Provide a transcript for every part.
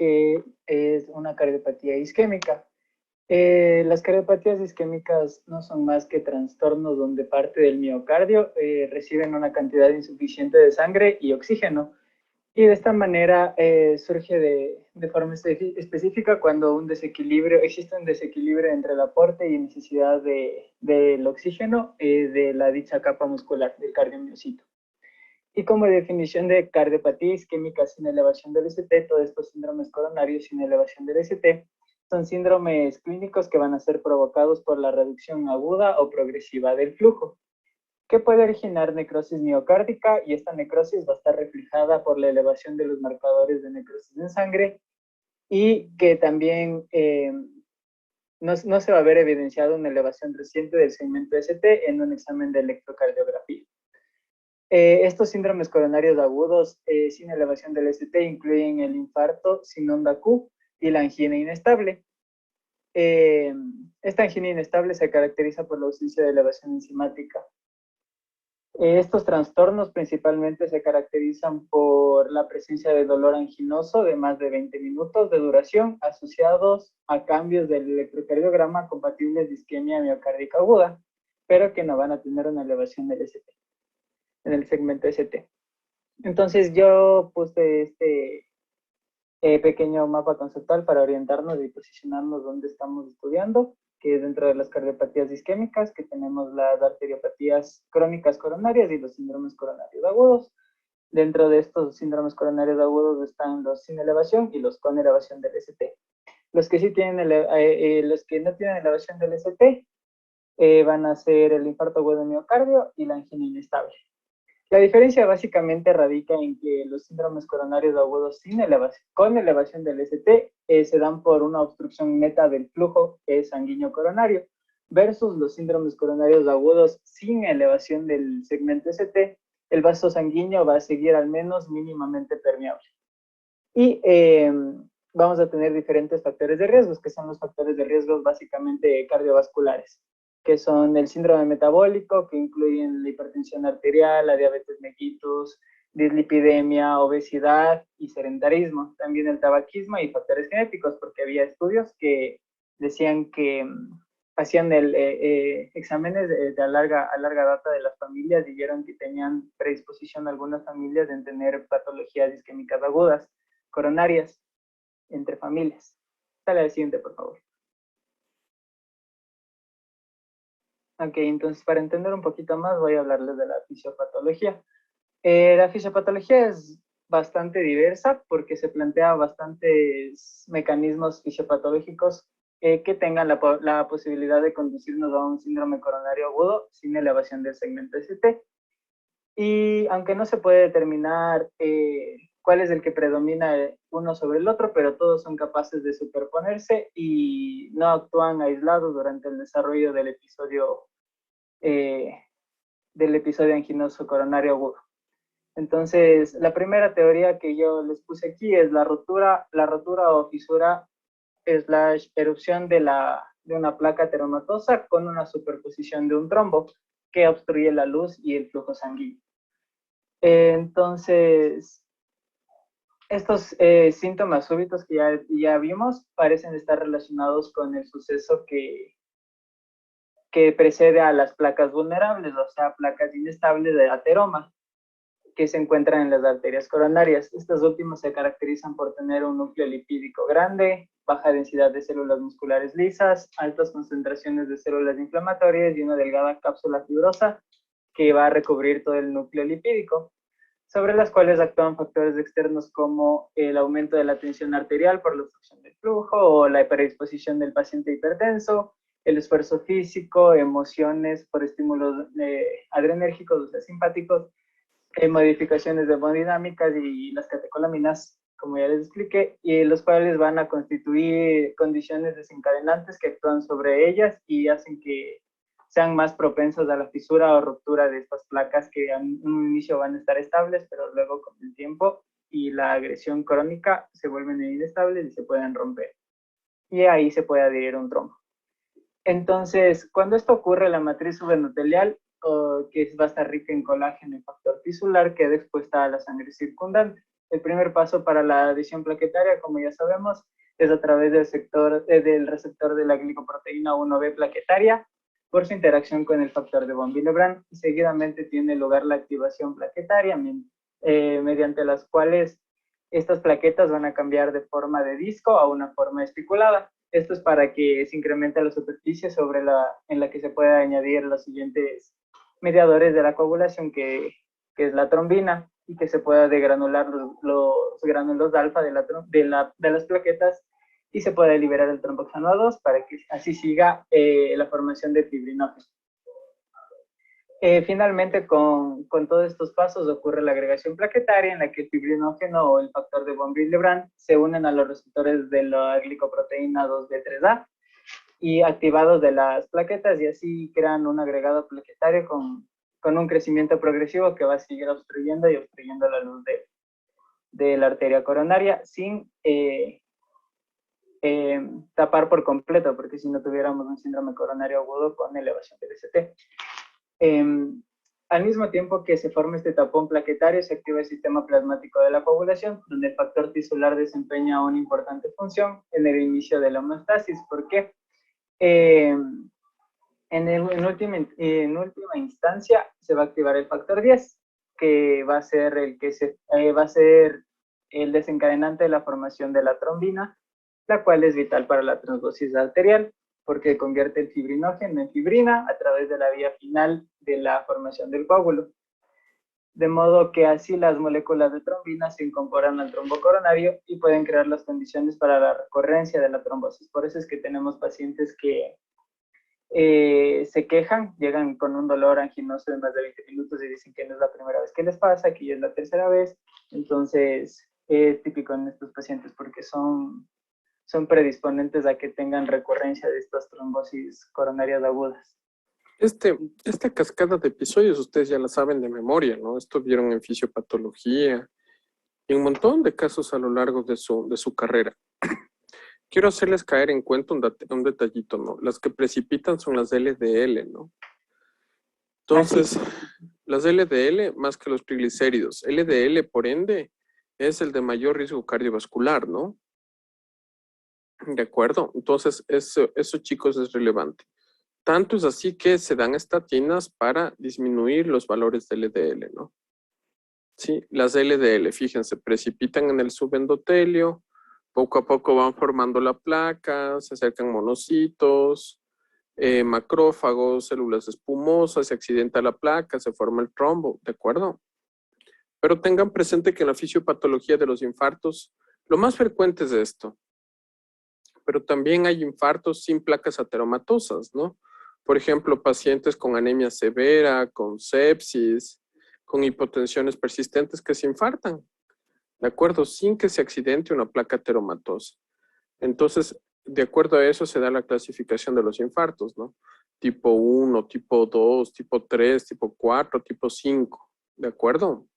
que es una cardiopatía isquémica. Las cardiopatías isquémicas no son más que trastornos donde parte del miocardio reciben una cantidad insuficiente de sangre y oxígeno. Y de esta manera surge de forma específica cuando existe un desequilibrio entre el aporte y necesidad del oxígeno de la dicha capa muscular del cardiomiocito. Y como definición de cardiopatía isquémica sin elevación del ST, todos estos síndromes coronarios sin elevación del ST son síndromes clínicos que van a ser provocados por la reducción aguda o progresiva del flujo, que puede originar necrosis miocárdica, y esta necrosis va a estar reflejada por la elevación de los marcadores de necrosis en sangre, y que también no se va a ver evidenciado una elevación reciente del segmento ST en un examen de electrocardiografía. Estos síndromes coronarios agudos sin elevación del ST incluyen el infarto sin onda Q y la angina inestable. Esta angina inestable se caracteriza por la ausencia de elevación enzimática. Estos trastornos principalmente se caracterizan por la presencia de dolor anginoso de más de 20 minutos de duración asociados a cambios del electrocardiograma compatibles de isquemia miocárdica aguda, pero que no van a tener una elevación del ST, en el segmento ST. Entonces yo puse este pequeño mapa conceptual para orientarnos y posicionarnos donde estamos estudiando, que es dentro de las cardiopatías isquémicas, que tenemos las arteriopatías crónicas coronarias y los síndromes coronarios agudos. Dentro de estos síndromes coronarios agudos están los sin elevación y los con elevación del ST. Los que sí tienen los que no tienen elevación del ST van a ser el infarto agudo de miocardio y la angina inestable. La diferencia básicamente radica en que los síndromes coronarios agudos con elevación del ST se dan por una obstrucción neta del flujo sanguíneo coronario, versus los síndromes coronarios agudos sin elevación del segmento ST, el vaso sanguíneo va a seguir al menos mínimamente permeable. Y vamos a tener diferentes factores de riesgo, que son los factores de riesgo básicamente cardiovasculares, que son el síndrome metabólico, que incluyen la hipertensión arterial, la diabetes mellitus, dislipidemia, obesidad y sedentarismo. También el tabaquismo y factores genéticos, porque había estudios que decían que hacían exámenes a larga data de las familias y vieron que tenían predisposición algunas familias en tener patologías isquémicas agudas coronarias entre familias. Dale al siguiente, por favor. Ok, entonces para entender un poquito más voy a hablarles de la fisiopatología. La fisiopatología es bastante diversa porque se plantea bastantes mecanismos fisiopatológicos que tengan la posibilidad de conducirnos a un síndrome coronario agudo sin elevación del segmento ST. Y aunque no se puede determinar cuál es el que predomina uno sobre el otro, pero todos son capaces de superponerse y no actúan aislados durante el desarrollo del episodio anginoso coronario agudo. Entonces, la primera teoría que yo les puse aquí es la rotura o fisura / erupción de una placa ateromatosa con una superposición de un trombo que obstruye la luz y el flujo sanguíneo. Entonces, estos síntomas súbitos que ya vimos parecen estar relacionados con el suceso que precede a las placas vulnerables, o sea, placas inestables de ateroma, que se encuentran en las arterias coronarias. Estas últimas se caracterizan por tener un núcleo lipídico grande, baja densidad de células musculares lisas, altas concentraciones de células inflamatorias y una delgada cápsula fibrosa que va a recubrir todo el núcleo lipídico, sobre las cuales actúan factores externos como el aumento de la tensión arterial por la obstrucción del flujo o la predisposición del paciente hipertenso, el esfuerzo físico, emociones por estímulos adrenérgicos, o sea, simpáticos, modificaciones de hemodinámicas y las catecolaminas, como ya les expliqué, y los cuales van a constituir condiciones desencadenantes que actúan sobre ellas y hacen que sean más propensas a la fisura o ruptura de estas placas que en un inicio van a estar estables, pero luego con el tiempo y la agresión crónica se vuelven inestables y se pueden romper. Y ahí se puede adherir un trombo. Entonces, cuando esto ocurre, la matriz subendotelial, que va a estar rica en colágeno y factor tisular, queda expuesta a la sangre circundante. El primer paso para la adición plaquetaria, como ya sabemos, es a través del receptor de la glicoproteína 1B plaquetaria por su interacción con el factor de von Willebrand. Seguidamente tiene lugar la activación plaquetaria, mediante las cuales estas plaquetas van a cambiar de forma de disco a una forma especulada. Esto es para que se incremente la superficie en la que se pueda añadir los siguientes mediadores de la coagulación, que es la trombina, y que se pueda degranular los gránulos de alfa de las plaquetas y se puede liberar el tromboxano 2 para que así siga la formación de fibrinógeno. Finalmente, con todos estos pasos ocurre la agregación plaquetaria en la que el fibrinógeno o el factor de von Willebrand se unen a los receptores de la glicoproteína 2B3A y activados de las plaquetas, y así crean un agregado plaquetario con un crecimiento progresivo que va a seguir obstruyendo la luz de la arteria coronaria sin tapar por completo, porque si no tuviéramos un síndrome coronario agudo con elevación del ST. Al mismo tiempo que se forma este tapón plaquetario, se activa el sistema plasmático de la coagulación, donde el factor tisular desempeña una importante función en el inicio de la homeostasis. ¿Por qué? En última instancia se va a activar el factor 10, que va a ser el desencadenante de la formación de la trombina, la cual es vital para la trombosis arterial, porque convierte el fibrinógeno en fibrina a través de la vía final de la formación del coágulo. De modo que así las moléculas de trombina se incorporan al trombo coronario y pueden crear las condiciones para la recurrencia de la trombosis. Por eso es que tenemos pacientes que se quejan, llegan con un dolor anginoso de más de 20 minutos y dicen que no es la primera vez que les pasa, que ya es la tercera vez. Entonces es típico en estos pacientes porque son predisponentes a que tengan recurrencia de estas trombosis coronarias agudas. Esta cascada de episodios ustedes ya la saben de memoria, ¿no? Esto vieron en fisiopatología y un montón de casos a lo largo de su carrera. Quiero hacerles caer en cuenta un detallito, ¿no? Las que precipitan son las LDL, ¿no? Entonces, las LDL más que los triglicéridos. LDL, por ende, es el de mayor riesgo cardiovascular, ¿no? ¿De acuerdo? Entonces, eso, chicos, es relevante. Tanto es así que se dan estatinas para disminuir los valores de LDL, ¿no? Sí, las LDL, fíjense, precipitan en el subendotelio, poco a poco van formando la placa, se acercan monocitos, macrófagos, células espumosas, se accidenta la placa, se forma el trombo, ¿de acuerdo? Pero tengan presente que en la fisiopatología de los infartos, lo más frecuente es esto. Pero también hay infartos sin placas ateromatosas, ¿no? Por ejemplo, pacientes con anemia severa, con sepsis, con hipotensiones persistentes que se infartan, ¿de acuerdo? Sin que se accidente una placa ateromatosa. Entonces, de acuerdo a eso se da la clasificación de los infartos, ¿no? Tipo 1, tipo 2, tipo 3, tipo 4, tipo 5, ¿de acuerdo?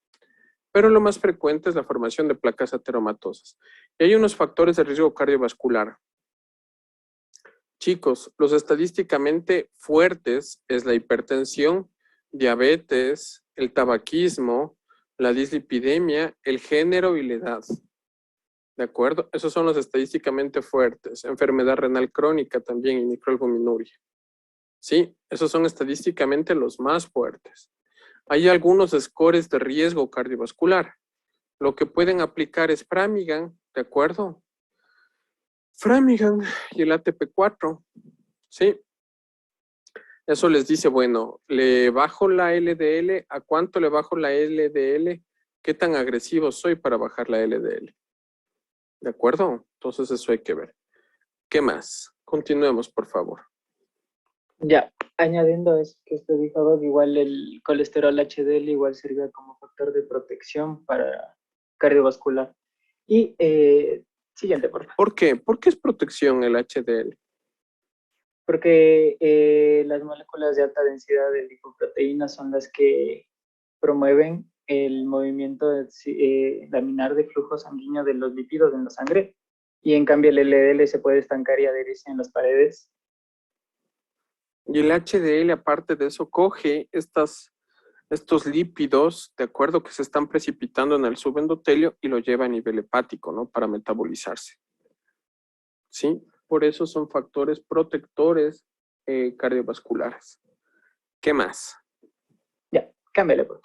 Pero lo más frecuente es la formación de placas ateromatosas. Y hay unos factores de riesgo cardiovascular. Chicos, los estadísticamente fuertes es la hipertensión, diabetes, el tabaquismo, la dislipidemia, el género y la edad. ¿De acuerdo? Esos son los estadísticamente fuertes. Enfermedad renal crónica también y microalbuminuria. Sí, esos son estadísticamente los más fuertes. Hay algunos scores de riesgo cardiovascular. Lo que pueden aplicar es Framigan, ¿de acuerdo? Framigan y el ATP4. Sí. Eso les dice, bueno, ¿le bajo la LDL? ¿A cuánto le bajo la LDL? ¿Qué tan agresivo soy para bajar la LDL? ¿De acuerdo? Entonces eso hay que ver. ¿Qué más? Continuemos, por favor. Ya, añadiendo eso que usted dijo, igual el colesterol HDL igual sirve como factor de protección para cardiovascular. Y siguiente, por favor. ¿Por qué? ¿Por qué es protección el HDL? Porque las moléculas de alta densidad de lipoproteínas son las que promueven el movimiento laminar de flujo sanguíneo de los lípidos en la sangre, y en cambio el LDL se puede estancar y adherirse en las paredes. Y el HDL, aparte de eso, coge estas estos lípidos, de acuerdo, que se están precipitando en el subendotelio y lo lleva a nivel hepático, ¿no? Para metabolizarse. ¿Sí? Por eso son factores protectores cardiovasculares. ¿Qué más? Ya, cámbiale, pues.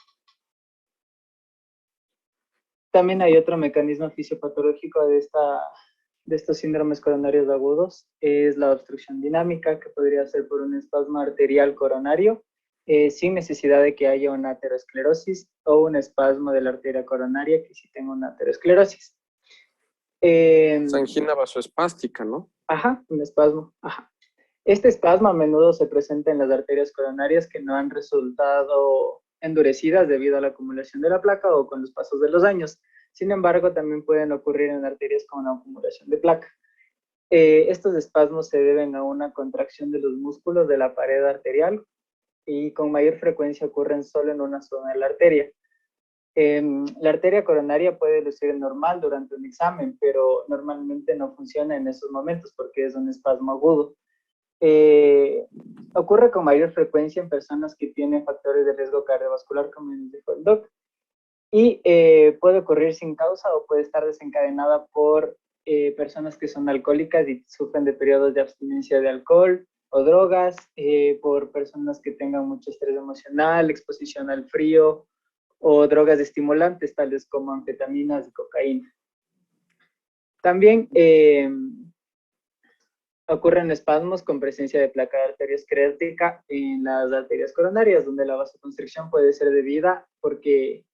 También hay otro mecanismo fisiopatológico de estos síndromes coronarios agudos, es la obstrucción dinámica, que podría ser por un espasmo arterial coronario, sin necesidad de que haya una aterosclerosis, o un espasmo de la arteria coronaria que sí tenga una aterosclerosis. Angina vasoespástica, ¿no? Ajá, un espasmo, ajá. Este espasmo a menudo se presenta en las arterias coronarias que no han resultado endurecidas debido a la acumulación de la placa o con los pasos de los años. Sin embargo, también pueden ocurrir en arterias con una acumulación de placa. Estos espasmos se deben a una contracción de los músculos de la pared arterial y con mayor frecuencia ocurren solo en una zona de la arteria. La arteria coronaria puede lucir normal durante un examen, pero normalmente no funciona en esos momentos porque es un espasmo agudo. Ocurre con mayor frecuencia en personas que tienen factores de riesgo cardiovascular, como nos dijo el doc, y puede ocurrir sin causa o puede estar desencadenada por personas que son alcohólicas y sufren de periodos de abstinencia de alcohol o drogas, por personas que tengan mucho estrés emocional, exposición al frío o drogas estimulantes tales como anfetaminas y cocaína. También ocurren espasmos con presencia de placa arteriosclerótica en las arterias coronarias, donde la vasoconstricción puede ser debida porque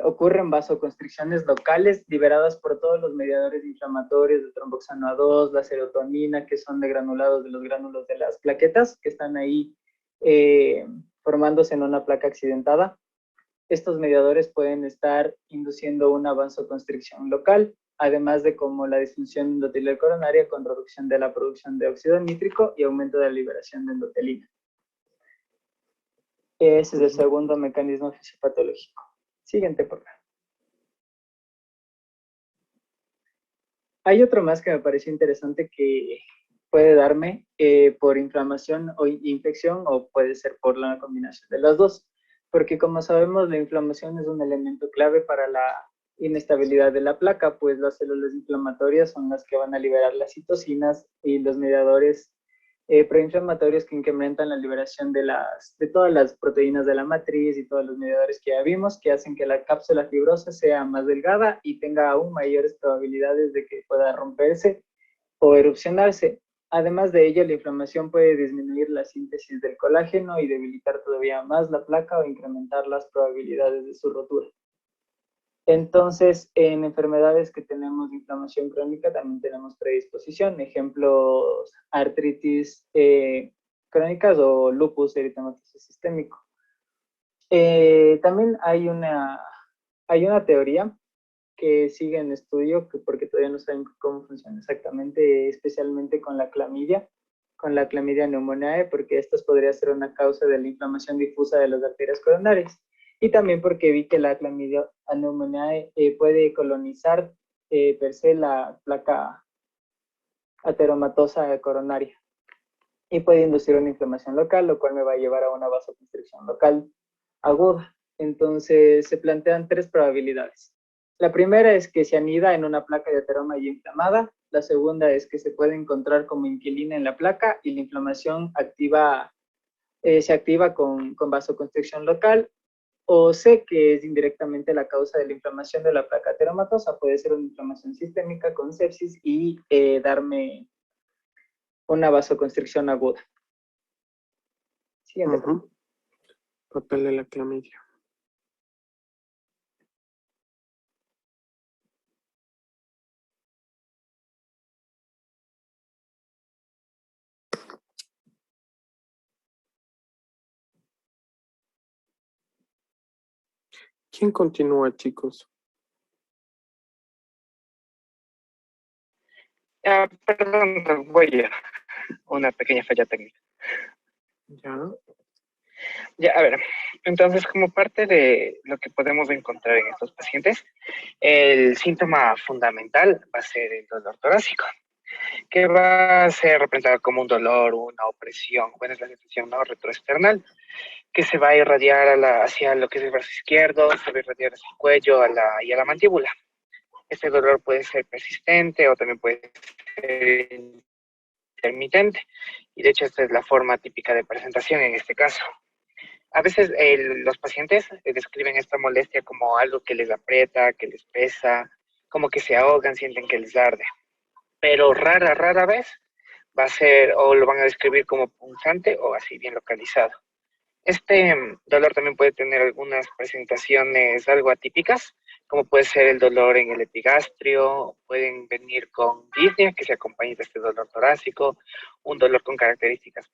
ocurren vasoconstricciones locales liberadas por todos los mediadores inflamatorios de tromboxano A2, la serotonina, que son de granulados de los gránulos de las plaquetas, que están ahí formándose en una placa accidentada. Estos mediadores pueden estar induciendo una vasoconstricción local, además de como la disfunción endotelial coronaria con reducción de la producción de óxido nítrico y aumento de la liberación de endotelina. Ese es el segundo mecanismo fisiopatológico. Siguiente, por favor. Hay otro más que me pareció interesante que puede darme por inflamación o infección, o puede ser por la combinación de las dos, porque como sabemos la inflamación es un elemento clave para la inestabilidad de la placa, pues las células inflamatorias son las que van a liberar las citocinas y los mediadores proinflamatorios que incrementan la liberación de todas las proteínas de la matriz y todos los mediadores que ya vimos, que hacen que la cápsula fibrosa sea más delgada y tenga aún mayores probabilidades de que pueda romperse o erupcionarse. Además de ello, la inflamación puede disminuir la síntesis del colágeno y debilitar todavía más la placa o incrementar las probabilidades de su rotura. Entonces, en enfermedades que tenemos inflamación crónica también tenemos predisposición, ejemplos, artritis crónicas o lupus eritematoso sistémico. También hay una teoría que sigue en estudio, porque todavía no saben cómo funciona exactamente, especialmente con la clamidia pneumoniae, porque esto podría ser una causa de la inflamación difusa de las arterias coronarias. Y también porque vi que la clamidia pneumoniae puede colonizar per se la placa ateromatosa coronaria y puede inducir una inflamación local, lo cual me va a llevar a una vasoconstricción local aguda. Entonces se plantean tres probabilidades. La primera es que se anida en una placa de ateroma ya inflamada. La segunda es que se puede encontrar como inquilina en la placa y la inflamación se activa con vasoconstricción local. O C, que es indirectamente la causa de la inflamación de la placa ateromatosa. Puede ser una inflamación sistémica con sepsis y darme una vasoconstricción aguda. Siguiente. Papel de la clamidia. ¿Quién continúa, chicos? Perdón, voy a una pequeña falla técnica. Ya, a ver, entonces como parte de lo que podemos encontrar en estos pacientes, el síntoma fundamental va a ser el dolor torácico, que va a ser representado como un dolor, una opresión, bueno, es la sensación no retroesternal, que se va a irradiar hacia lo que es el brazo izquierdo, se va a irradiar hacia el cuello y a la mandíbula. Este dolor puede ser persistente o también puede ser intermitente, y de hecho esta es la forma típica de presentación en este caso. A veces los pacientes describen esta molestia como algo que les aprieta, que les pesa, como que se ahogan, sienten que les arde. Pero rara vez va a ser, o lo van a describir como punzante o así bien localizado. Este dolor también puede tener algunas presentaciones algo atípicas, como puede ser el dolor en el epigastrio, pueden venir con disnea que se acompaña de este dolor torácico, un dolor con características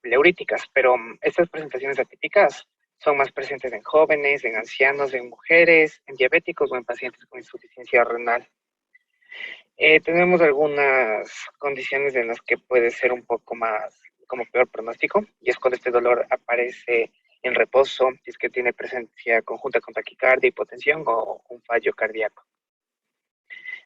pleuríticas, pero estas presentaciones atípicas son más presentes en jóvenes, en ancianos, en mujeres, en diabéticos o en pacientes con insuficiencia renal. Tenemos algunas condiciones en las que puede ser un poco más como peor pronóstico, y es cuando este dolor aparece en reposo, si es que tiene presencia conjunta con taquicardia, hipotensión o un fallo cardíaco.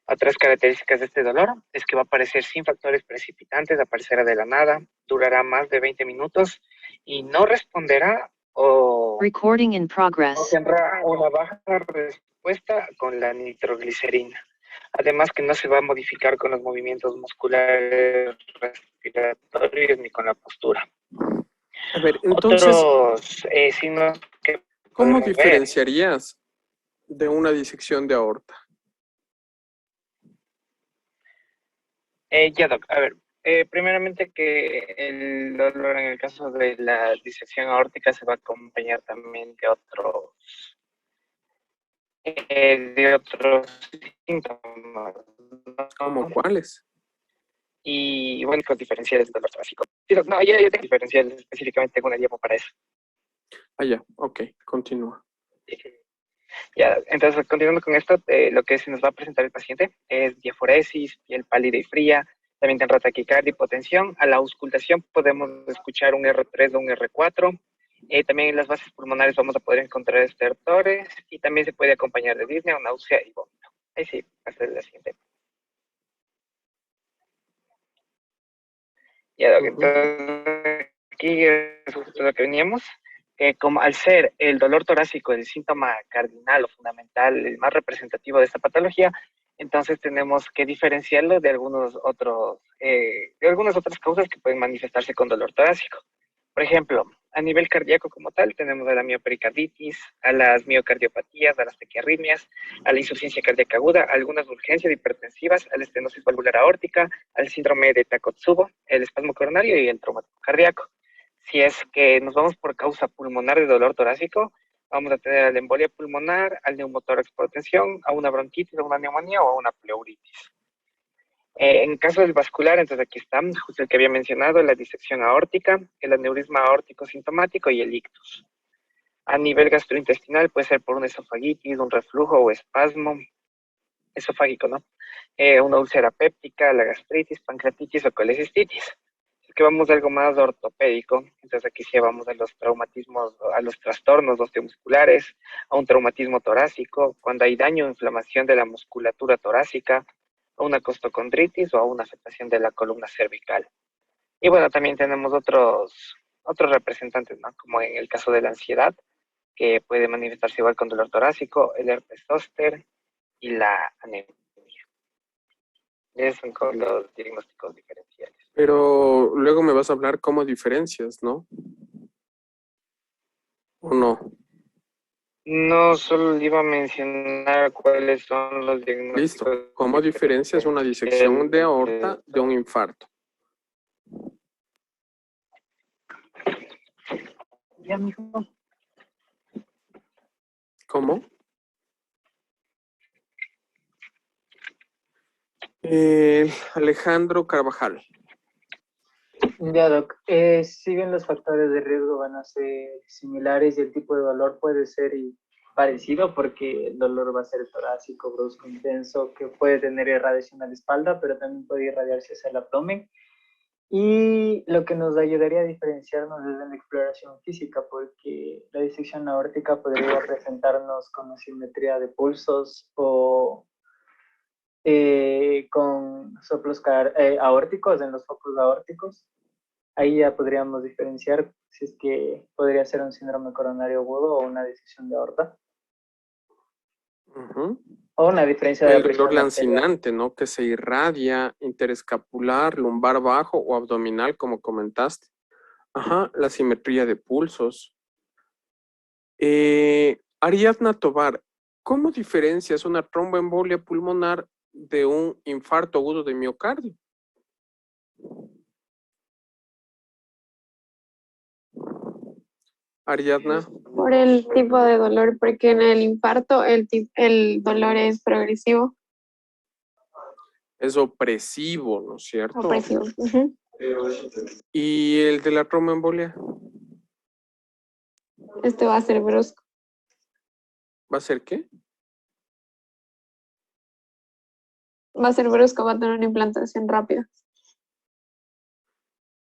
Otras características de este dolor es que va a aparecer sin factores precipitantes, aparecerá de la nada, durará más de 20 minutos y no responderá o tendrá una baja respuesta con la nitroglicerina. Además que no se va a modificar con los movimientos musculares respiratorios ni con la postura. A ver, entonces, Otros signos que ¿cómo podemos ver. diferenciarías de una disección de aorta? Ya, Doc, a ver, primeramente que el dolor en el caso de la disección aórtica se va a acompañar también de otros síntomas, ¿Cómo ¿no? cuáles? Y bueno, los diferenciales del dolor torácico. Sí, Doc, no, ya tengo diferenciales, específicamente tengo una diapo para eso. Ah, ya, ok, continúa. Ya, entonces, continuando con esto, lo que se nos va a presentar el paciente es diaforesis, piel pálida y fría, también tendrá taquicardia, hipotensión. A la auscultación podemos escuchar un R3 o un R4. También en las bases pulmonares vamos a poder encontrar estertores y también se puede acompañar de disnea, náusea y vómito. Ahí sí, hasta la siguiente. Ya, entonces, aquí es justo lo que veníamos. Como al ser el dolor torácico el síntoma cardinal o fundamental, el más representativo de esta patología, entonces tenemos que diferenciarlo de algunas otras causas que pueden manifestarse con dolor torácico. Por ejemplo, a nivel cardíaco como tal, tenemos a la miopericarditis, a las miocardiopatías, a las taquiarritmias, a la insuficiencia cardíaca aguda, a algunas urgencias hipertensivas, a la estenosis valvular aórtica, al síndrome de Takotsubo, el espasmo coronario y el traumatismo cardíaco. Si es que nos vamos por causa pulmonar de dolor torácico, vamos a tener a la embolia pulmonar, al neumotórax por tensión, a una bronquitis, a una neumonía o a una pleuritis. En caso del vascular, entonces aquí está, justo el que había mencionado, la disección aórtica, el aneurisma aórtico sintomático y el ictus. A nivel gastrointestinal puede ser por una esofagitis, un reflujo o espasmo esofágico, ¿no? Una úlcera péptica, la gastritis, pancreatitis o colecistitis. Es que vamos a algo más ortopédico, entonces aquí sí vamos a los traumatismos, a los trastornos osteomusculares, a un traumatismo torácico, cuando hay daño o inflamación de la musculatura torácica, a una costocondritis o a una afectación de la columna cervical. Y bueno, también tenemos otros representantes, ¿no? Como en el caso de la ansiedad, que puede manifestarse igual con dolor torácico, el herpes zóster y la anemia. Esos son los diagnósticos diferenciales. Pero luego me vas a hablar cómo diferencias, ¿no? ¿O no? No, solo le iba a mencionar cuáles son los Listo. diagnósticos ¿Cómo diferencias una disección de aorta de un infarto? Ya, mijo. ¿Cómo? Alejandro Carvajal. Ya, Doc. Si bien los factores de riesgo van a ser similares y el tipo de dolor puede ser parecido, porque el dolor va a ser torácico, brusco, intenso, que puede tener irradiación a la espalda, pero también puede irradiarse hacia el abdomen. Y lo que nos ayudaría a diferenciarnos es en la exploración física, porque la disección aórtica podría presentarnos con asimetría de pulsos o con soplos aórticos en los focos aórticos. Ahí ya podríamos diferenciar si es que podría ser un síndrome coronario agudo o una disección de aorta. O una diferencia de El la presión dolor arterial. lancinante, ¿no? Que se irradia interescapular, lumbar bajo o abdominal, como comentaste. Ajá, la simetría de pulsos. Ariadna Tobar, ¿cómo diferencias una tromboembolia pulmonar de un infarto agudo de miocardio? Ariadna. Por el tipo de dolor, porque en el infarto el dolor es progresivo. Es opresivo, ¿no es cierto? Opresivo. ¿Y el de la tromboembolia? Este va a ser brusco. ¿Va a ser qué? Va a ser brusco, va a tener una implantación rápida.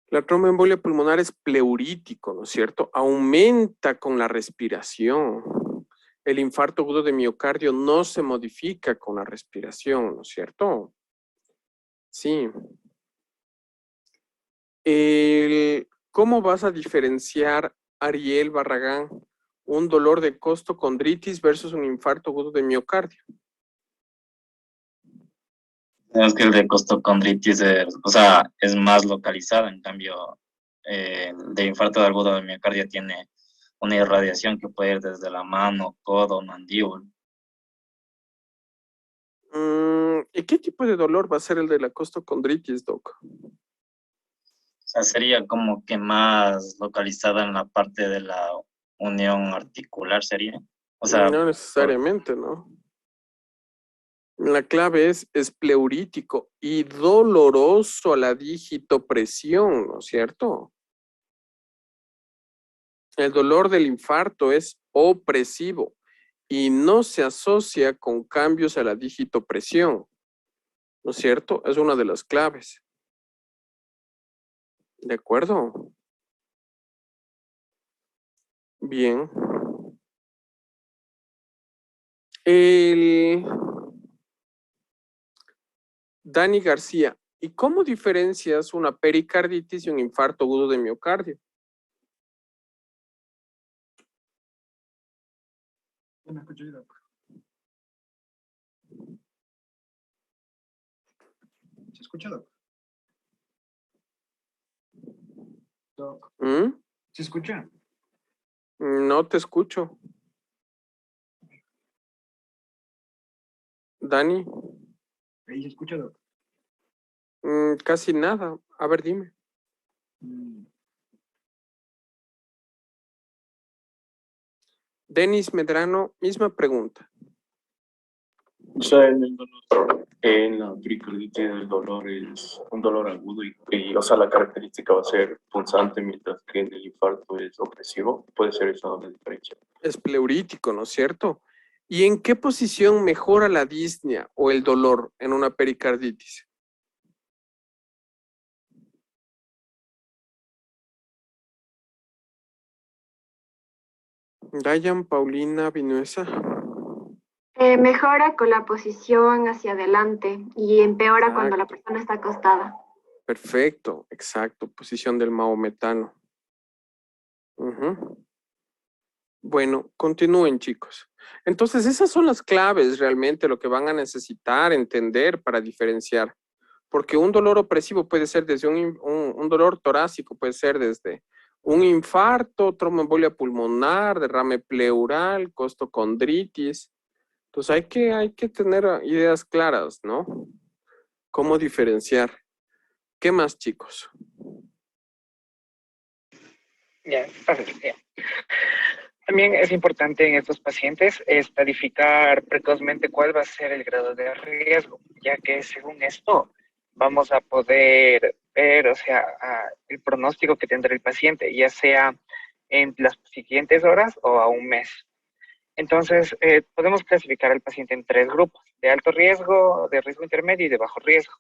La tromboembolia pulmonar es pleurítico, ¿no es cierto? Aumenta con la respiración. El infarto agudo de miocardio no se modifica con la respiración, ¿no es cierto? Sí. ¿Cómo vas a diferenciar, Ariel Barragán, un dolor de costocondritis versus un infarto agudo de miocardio? Es que el de costocondritis es más localizado, en cambio, el de infarto de agudo de miocardio tiene una irradiación que puede ir desde la mano, codo, mandíbula. ¿Y qué tipo de dolor va a ser el de la costocondritis, Doc? O sea, sería como que más localizada en la parte de la unión articular, sería. O sea, no necesariamente, ¿no? La clave es pleurítico y doloroso a la digitopresión, ¿no es cierto? El dolor del infarto es opresivo y no se asocia con cambios a la digitopresión, ¿no es cierto? Es una de las claves. ¿De acuerdo? Bien. Dani García, ¿y cómo diferencias una pericarditis y un infarto agudo de miocardio? ¿Me escucho, Doc? ¿Se escucha, Doc? Doc. ¿Se escucha? No te escucho. Dani. ¿Ahí se escucha, Doc? Casi nada. A ver, dime. Denis Medrano, misma pregunta. O sea, en la pericarditis el dolor es un dolor agudo o sea, la característica va a ser punzante, mientras que en el infarto es opresivo. Puede ser esa la diferencia. Es pleurítico, ¿no es cierto? ¿Y en qué posición mejora la disnea o el dolor en una pericarditis? Dayan Paulina Vinuesa. Mejora con la posición hacia adelante y empeora cuando la persona está acostada. Perfecto, exacto. Posición del maometano. Bueno, continúen, chicos. Entonces, esas son las claves realmente, lo que van a necesitar entender para diferenciar. Porque un dolor opresivo puede ser desde un dolor torácico, puede ser desde un infarto, tromboembolia pulmonar, derrame pleural, costocondritis. Entonces hay que tener ideas claras, ¿no? ¿Cómo diferenciar? ¿Qué más, chicos? Ya. También es importante en estos pacientes estadificar precozmente cuál va a ser el grado de riesgo, ya que según esto vamos a poder ver, o sea, el pronóstico que tendrá el paciente, ya sea en las siguientes horas o a un mes. Entonces, podemos clasificar al paciente en 3 grupos, de alto riesgo, de riesgo intermedio y de bajo riesgo.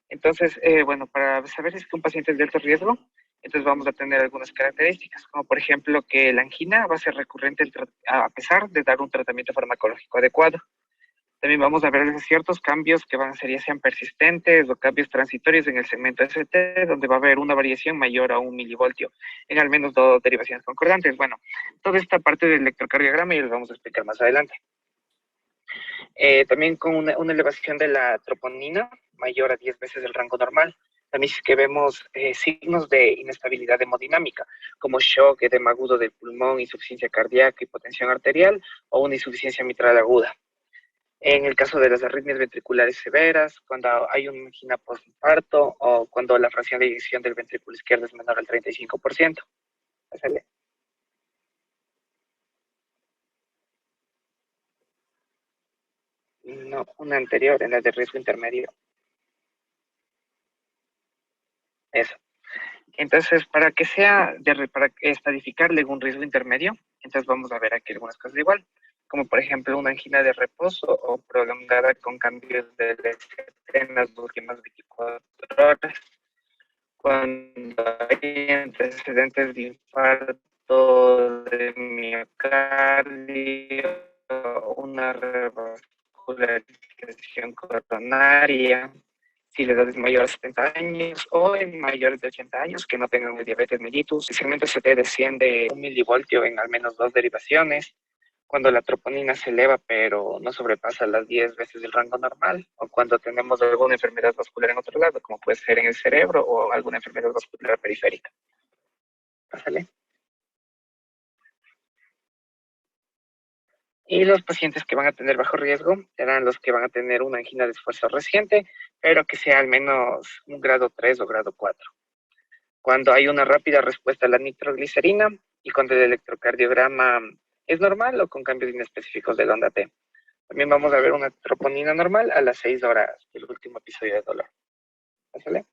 Entonces, bueno, para saber si es que un paciente es de alto riesgo, entonces vamos a tener algunas características, como por ejemplo que la angina va a ser recurrente a pesar de dar un tratamiento farmacológico adecuado. También vamos a ver ciertos cambios que van a ser ya sean persistentes o cambios transitorios en el segmento ST, donde va a haber una variación mayor a 1 milivoltio en al menos 2 derivaciones concordantes. Bueno, toda esta parte del electrocardiograma ya les vamos a explicar más adelante. También con una elevación de la troponina mayor a 10 veces el rango normal. También es que vemos signos de inestabilidad hemodinámica, como shock, edema agudo del pulmón, insuficiencia cardíaca, hipotensión arterial o una insuficiencia mitral aguda. En el caso de las arritmias ventriculares severas, cuando hay una angina postinfarto o cuando la fracción de eyección del ventrículo izquierdo es menor al 35%. Pásale. No, una anterior, en la de riesgo intermedio. Eso. Entonces, para estadificarle un riesgo intermedio, entonces vamos a ver aquí algunas cosas igual, como por ejemplo una angina de reposo o prolongada con cambios de LST en las últimas 24 horas. Cuando hay antecedentes de infarto de miocardio, una revascularización coronaria, si la edad es mayor a 70 años o en mayores de 80 años que no tengan diabetes mellitus. El segmento ST desciende 1 milivoltio en al menos 2 derivaciones. Cuando la troponina se eleva pero no sobrepasa las 10 veces el rango normal, o cuando tenemos alguna enfermedad vascular en otro lado, como puede ser en el cerebro o alguna enfermedad vascular periférica. Pásale. Y los pacientes que van a tener bajo riesgo serán los que van a tener una angina de esfuerzo reciente, pero que sea al menos un grado 3 o grado 4. Cuando hay una rápida respuesta a la nitroglicerina y cuando el electrocardiograma es normal o con cambios inespecíficos de onda T. También vamos a ver una troponina normal a las 6 horas del último episodio de dolor. ¿Pásale?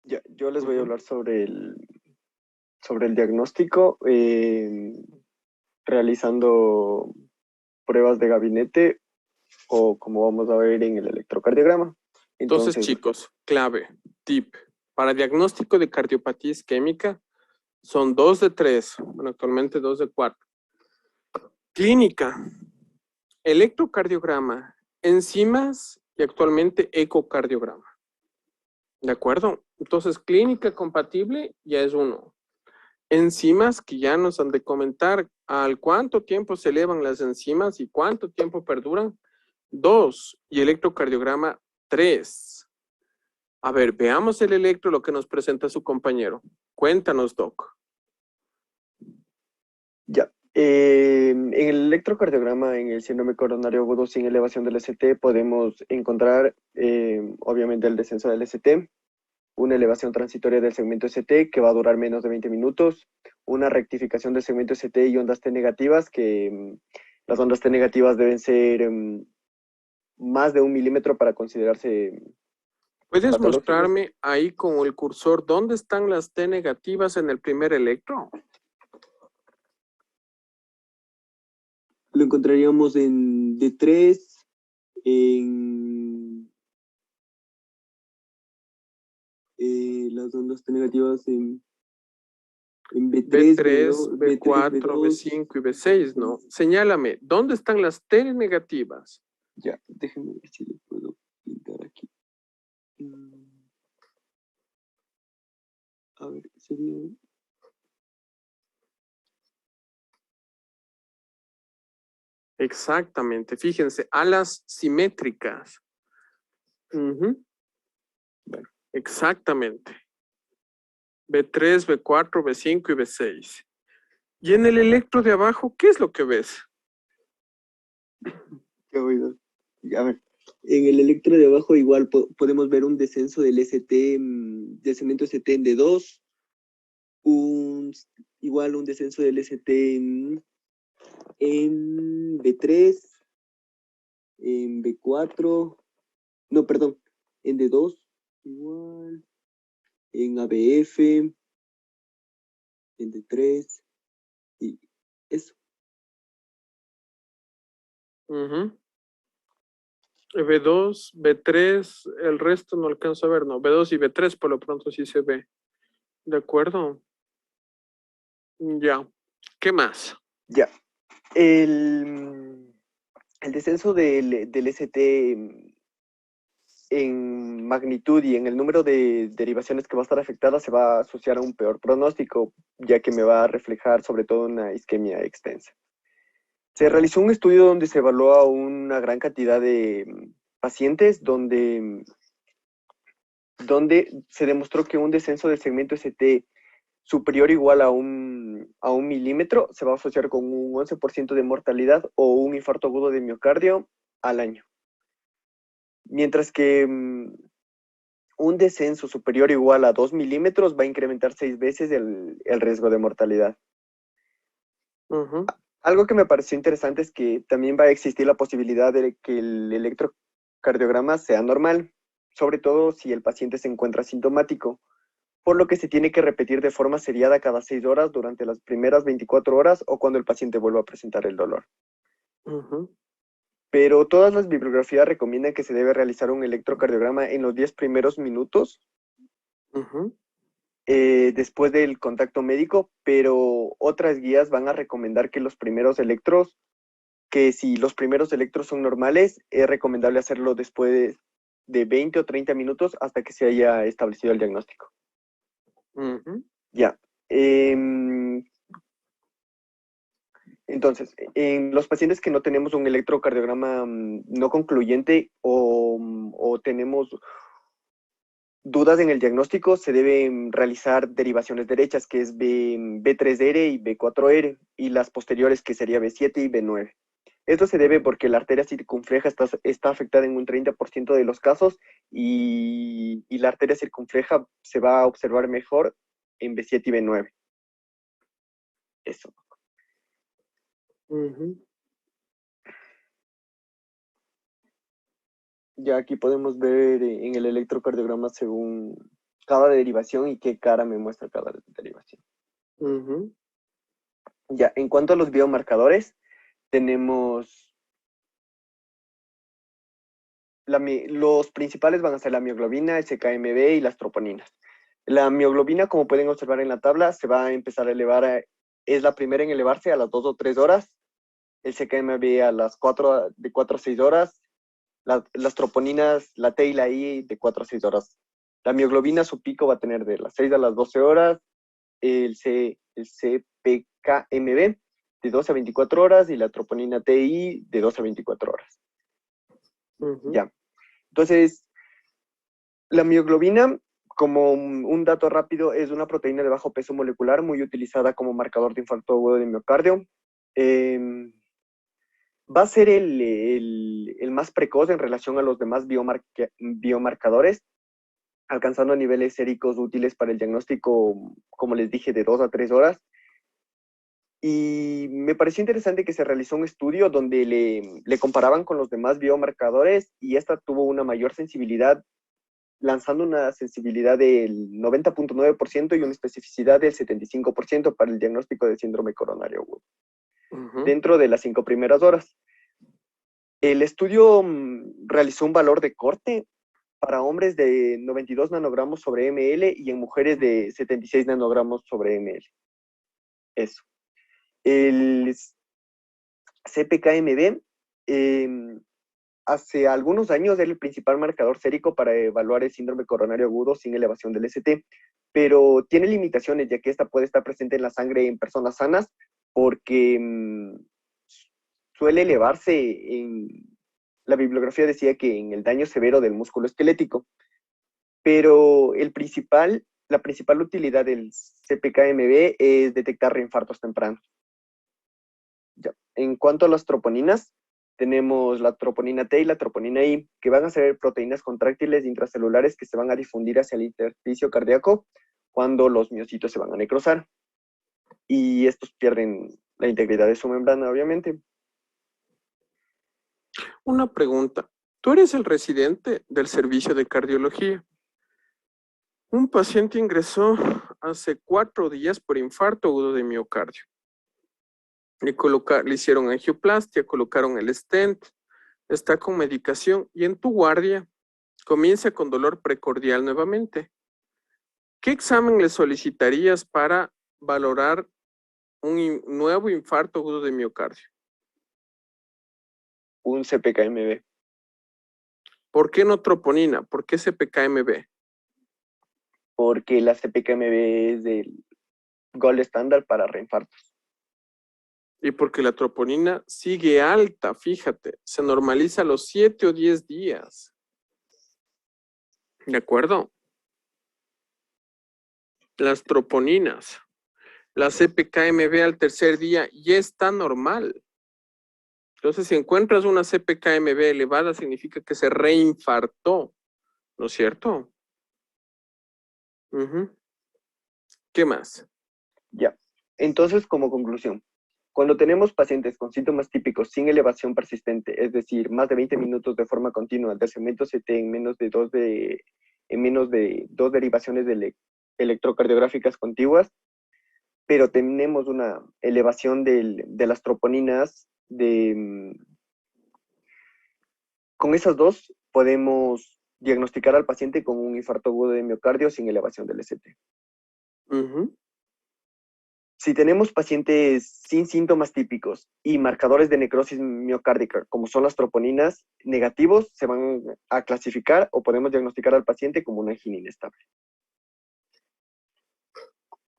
Ya, yo les voy a hablar sobre el diagnóstico, realizando pruebas de gabinete o como vamos a ver en el electrocardiograma. Entonces, chicos, clave, tip. Para diagnóstico de cardiopatía isquémica son 2 de 3, bueno, actualmente 2 de 4. Clínica, electrocardiograma, enzimas y actualmente ecocardiograma. ¿De acuerdo? Entonces, clínica compatible ya es 1. Enzimas que ya nos han de comentar al cuánto tiempo se elevan las enzimas y cuánto tiempo perduran. 2. Y electrocardiograma 3. A ver, veamos el electro, lo que nos presenta su compañero. Cuéntanos, Doc. Ya. En el electrocardiograma, en el síndrome coronario agudo sin elevación del ST, podemos encontrar, obviamente, el descenso del ST, una elevación transitoria del segmento ST que va a durar menos de 20 minutos, una rectificación del segmento ST y ondas T negativas, que las ondas T negativas deben ser más de 1 milímetro para considerarse. ¿Puedes mostrarme ahí con el cursor dónde están las T negativas en el primer electro? Lo encontraríamos en D3, en las ondas T negativas en B3, B4, B5 y B6, ¿no? Señálame, ¿dónde están las T negativas? Ya, déjenme ver si lo puedo pintar aquí. A ver, sería... Exactamente, fíjense, alas simétricas. Bueno, exactamente. B3, B4, B5 y B6. Y en el electro de abajo, ¿qué es lo que ves? Qué oído. A ver, en el electro de abajo igual podemos ver un descenso del ST, del segmento ST en D2, igual un descenso del ST en B3, en B4, no, perdón, en D2, igual, en ABF, en D3, y eso. B2, B3, el resto no alcanzo a ver, no, B2 y B3 por lo pronto sí se ve. De acuerdo. Ya. ¿Qué más? Ya. El descenso del ST en magnitud y en el número de derivaciones que va a estar afectada se va a asociar a un peor pronóstico, ya que me va a reflejar sobre todo una isquemia extensa. Se realizó un estudio donde se evaluó a una gran cantidad de pacientes donde se demostró que un descenso del segmento ST superior o igual a un milímetro se va a asociar con un 11% de mortalidad o un infarto agudo de miocardio al año. Mientras que un descenso superior o igual a 2 milímetros va a incrementar 6 veces el riesgo de mortalidad. Ujú. Algo que me pareció interesante es que también va a existir la posibilidad de que el electrocardiograma sea normal, sobre todo si el paciente se encuentra asintomático, por lo que se tiene que repetir de forma seriada cada 6 horas durante las primeras 24 horas o cuando el paciente vuelva a presentar el dolor. Ujú. Pero todas las bibliografías recomiendan que se debe realizar un electrocardiograma en los 10 primeros minutos Ujú. después del contacto médico, pero otras guías van a recomendar que si los primeros electros son normales, es recomendable hacerlo después de 20 o 30 minutos hasta que se haya establecido el diagnóstico. Ujú. Ya. Entonces, en los pacientes que no tenemos un electrocardiograma no concluyente o tenemos dudas en el diagnóstico, se deben realizar derivaciones derechas, que es B3R y B4R, y las posteriores, que sería B7 y B9. Esto se debe porque la arteria circunfleja está afectada en un 30% de los casos y la arteria circunfleja se va a observar mejor en B7 y B9. Eso. Ujú. Ya aquí podemos ver en el electrocardiograma según cada derivación y qué cara me muestra cada derivación. Ujú. Ya, en cuanto a los biomarcadores, tenemos los principales van a ser la mioglobina, el CKMB y las troponinas. La mioglobina, como pueden observar en la tabla, se va a empezar a elevar, es la primera en elevarse a las 2 o 3 horas, el CKMB a las 4 a 6 horas, las troponinas, la T y la I de 4 a 6 horas. La mioglobina, su pico va a tener de las 6 a las 12 horas, el CPKMB de 12 a 24 horas y la troponina TI de 12 a 24 horas. Ujú. Ya. Entonces, la mioglobina, como un dato rápido, es una proteína de bajo peso molecular muy utilizada como marcador de infarto agudo de miocardio. Va a ser el más precoz en relación a los demás biomarcadores, alcanzando niveles séricos útiles para el diagnóstico, como les dije, de 2 a 3 horas. Y me pareció interesante que se realizó un estudio donde le comparaban con los demás biomarcadores y esta tuvo una mayor sensibilidad, lanzando una sensibilidad del 90.9% y una especificidad del 75% para el diagnóstico de síndrome coronario agudo, dentro de las 5 primeras horas. El estudio realizó un valor de corte para hombres de 92 nanogramos sobre ml y en mujeres de 76 nanogramos sobre ml. Eso. El CPKMB hace algunos años era el principal marcador sérico para evaluar el síndrome coronario agudo sin elevación del ST, pero tiene limitaciones ya que esta puede estar presente en la sangre en personas sanas porque suele elevarse la bibliografía decía que en el daño severo del músculo esquelético, pero la principal utilidad del CPKMB es detectar reinfartos tempranos. Ya. En cuanto a las troponinas, tenemos la troponina T y la troponina I, que van a ser proteínas contráctiles intracelulares que se van a difundir hacia el intersticio cardíaco cuando los miocitos se van a necrosar. Y estos pierden la integridad de su membrana, obviamente. Una pregunta. Tú eres el residente del servicio de cardiología. Un paciente ingresó hace 4 días por infarto agudo de miocardio. Le hicieron angioplastia, colocaron el stent, está con medicación y en tu guardia comienza con dolor precordial nuevamente. ¿Qué examen le solicitarías para valorar un nuevo infarto agudo de miocardio? Un CPKMB. ¿Por qué no troponina? ¿Por qué CPKMB? Porque la CPKMB es el gold estándar para reinfartos. Y porque la troponina sigue alta, fíjate, se normaliza a los 7 o 10 días. ¿De acuerdo? Las troponinas, la CPKMB al tercer día ya está normal. Entonces, si encuentras una CPKMB elevada, significa que se reinfartó, ¿no es cierto? ¿Qué más? Ya. Entonces, como conclusión, cuando tenemos pacientes con síntomas típicos sin elevación persistente, es decir, más de 20 minutos de forma continua del segmento CT en menos de dos derivaciones electrocardiográficas contiguas, pero tenemos una elevación de las troponinas con esas dos podemos diagnosticar al paciente con un infarto agudo de miocardio sin elevación del ST. Si tenemos pacientes sin síntomas típicos y marcadores de necrosis miocárdica, como son las troponinas, negativos, se van a clasificar o podemos diagnosticar al paciente como una angina inestable.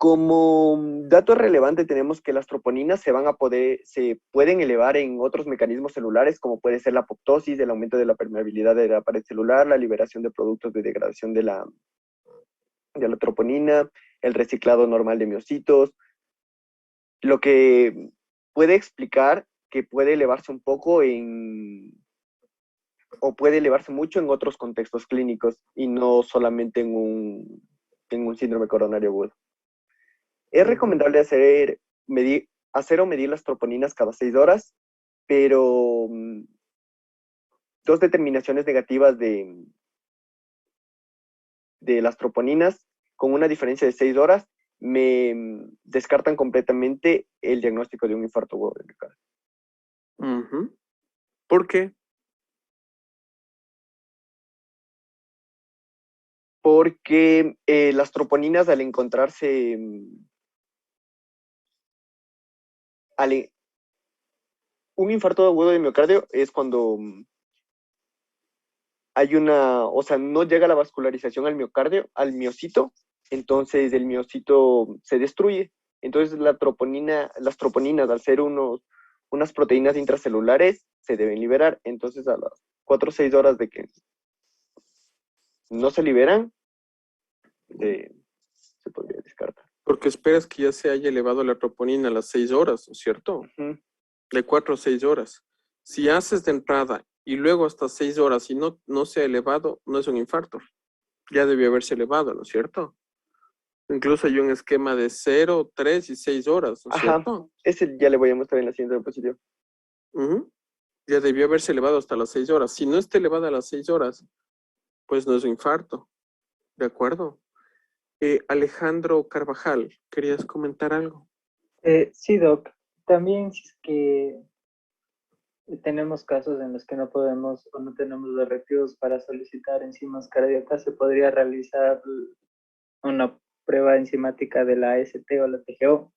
Como dato relevante tenemos que las troponinas se pueden elevar en otros mecanismos celulares, como puede ser la apoptosis, el aumento de la permeabilidad de la pared celular, la liberación de productos de degradación de la troponina, el reciclado normal de miocitos, lo que puede explicar que puede elevarse un poco o puede elevarse mucho en otros contextos clínicos y no solamente en un síndrome coronario agudo. Es recomendable hacer o medir las troponinas cada 6 horas, pero dos determinaciones negativas de las troponinas con una diferencia de 6 horas me descartan completamente el diagnóstico de un infarto agudo de miocardio. ¿Por qué? Porque las troponinas al encontrarse un infarto agudo de miocardio es cuando hay no llega la vascularización al miocardio, al miocito, entonces el miocito se destruye. Entonces las troponinas, al ser unas proteínas intracelulares, se deben liberar. Entonces a las 4 o 6 horas de que no se liberan, se podría descartar. Porque esperas que ya se haya elevado la troponina a las 6 horas, ¿no es cierto? De 4 a 6 horas. Si haces de entrada y luego hasta 6 horas y no se ha elevado, no es un infarto. Ya debió haberse elevado, ¿no es cierto? Incluso hay un esquema de 0, 3 y 6 horas, ¿no es cierto? Ese ya le voy a mostrar en la siguiente diapositiva. Ya debió haberse elevado hasta las 6 horas. Si no está elevada a las 6 horas, pues no es un infarto. ¿De acuerdo? Alejandro Carvajal, ¿querías comentar algo? Sí, Doc. También si es que tenemos casos en los que no podemos o no tenemos los reactivos para solicitar enzimas cardíacas, se podría realizar una prueba enzimática de la AST o la TGO,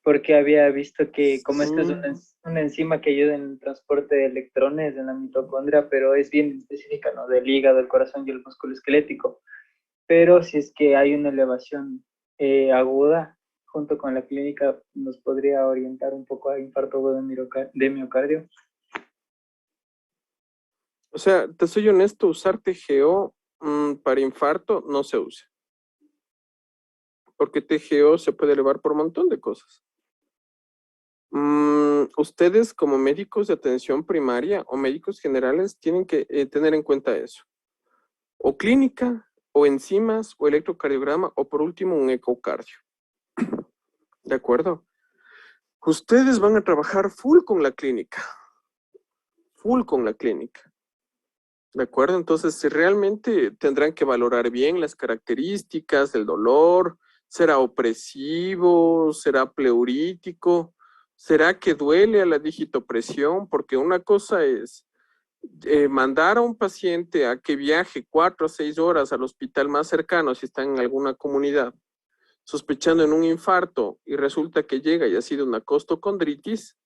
porque había visto que como esta es una enzima que ayuda en el transporte de electrones en la mitocondria, pero es bien específica, ¿no? Del hígado, el corazón y el músculo esquelético. Pero si es que hay una elevación aguda, junto con la clínica, nos podría orientar un poco a infarto agudo de miocardio. O sea, te soy honesto, usar TGO para infarto no se usa. Porque TGO se puede elevar por un montón de cosas. Ustedes como médicos de atención primaria o médicos generales tienen que tener en cuenta eso. O clínica, o enzimas, o electrocardiograma, o por último un ecocardio. ¿De acuerdo? Ustedes van a trabajar full con la clínica. Full con la clínica. ¿De acuerdo? Entonces, si realmente tendrán que valorar bien las características del dolor, ¿será opresivo? ¿Será pleurítico? ¿Será que duele a la digitopresión? Porque una cosa es mandar a un paciente a que viaje 4 a 6 horas al hospital más cercano si está en alguna comunidad, sospechando en un infarto y resulta que llega y ha sido una costocondritis,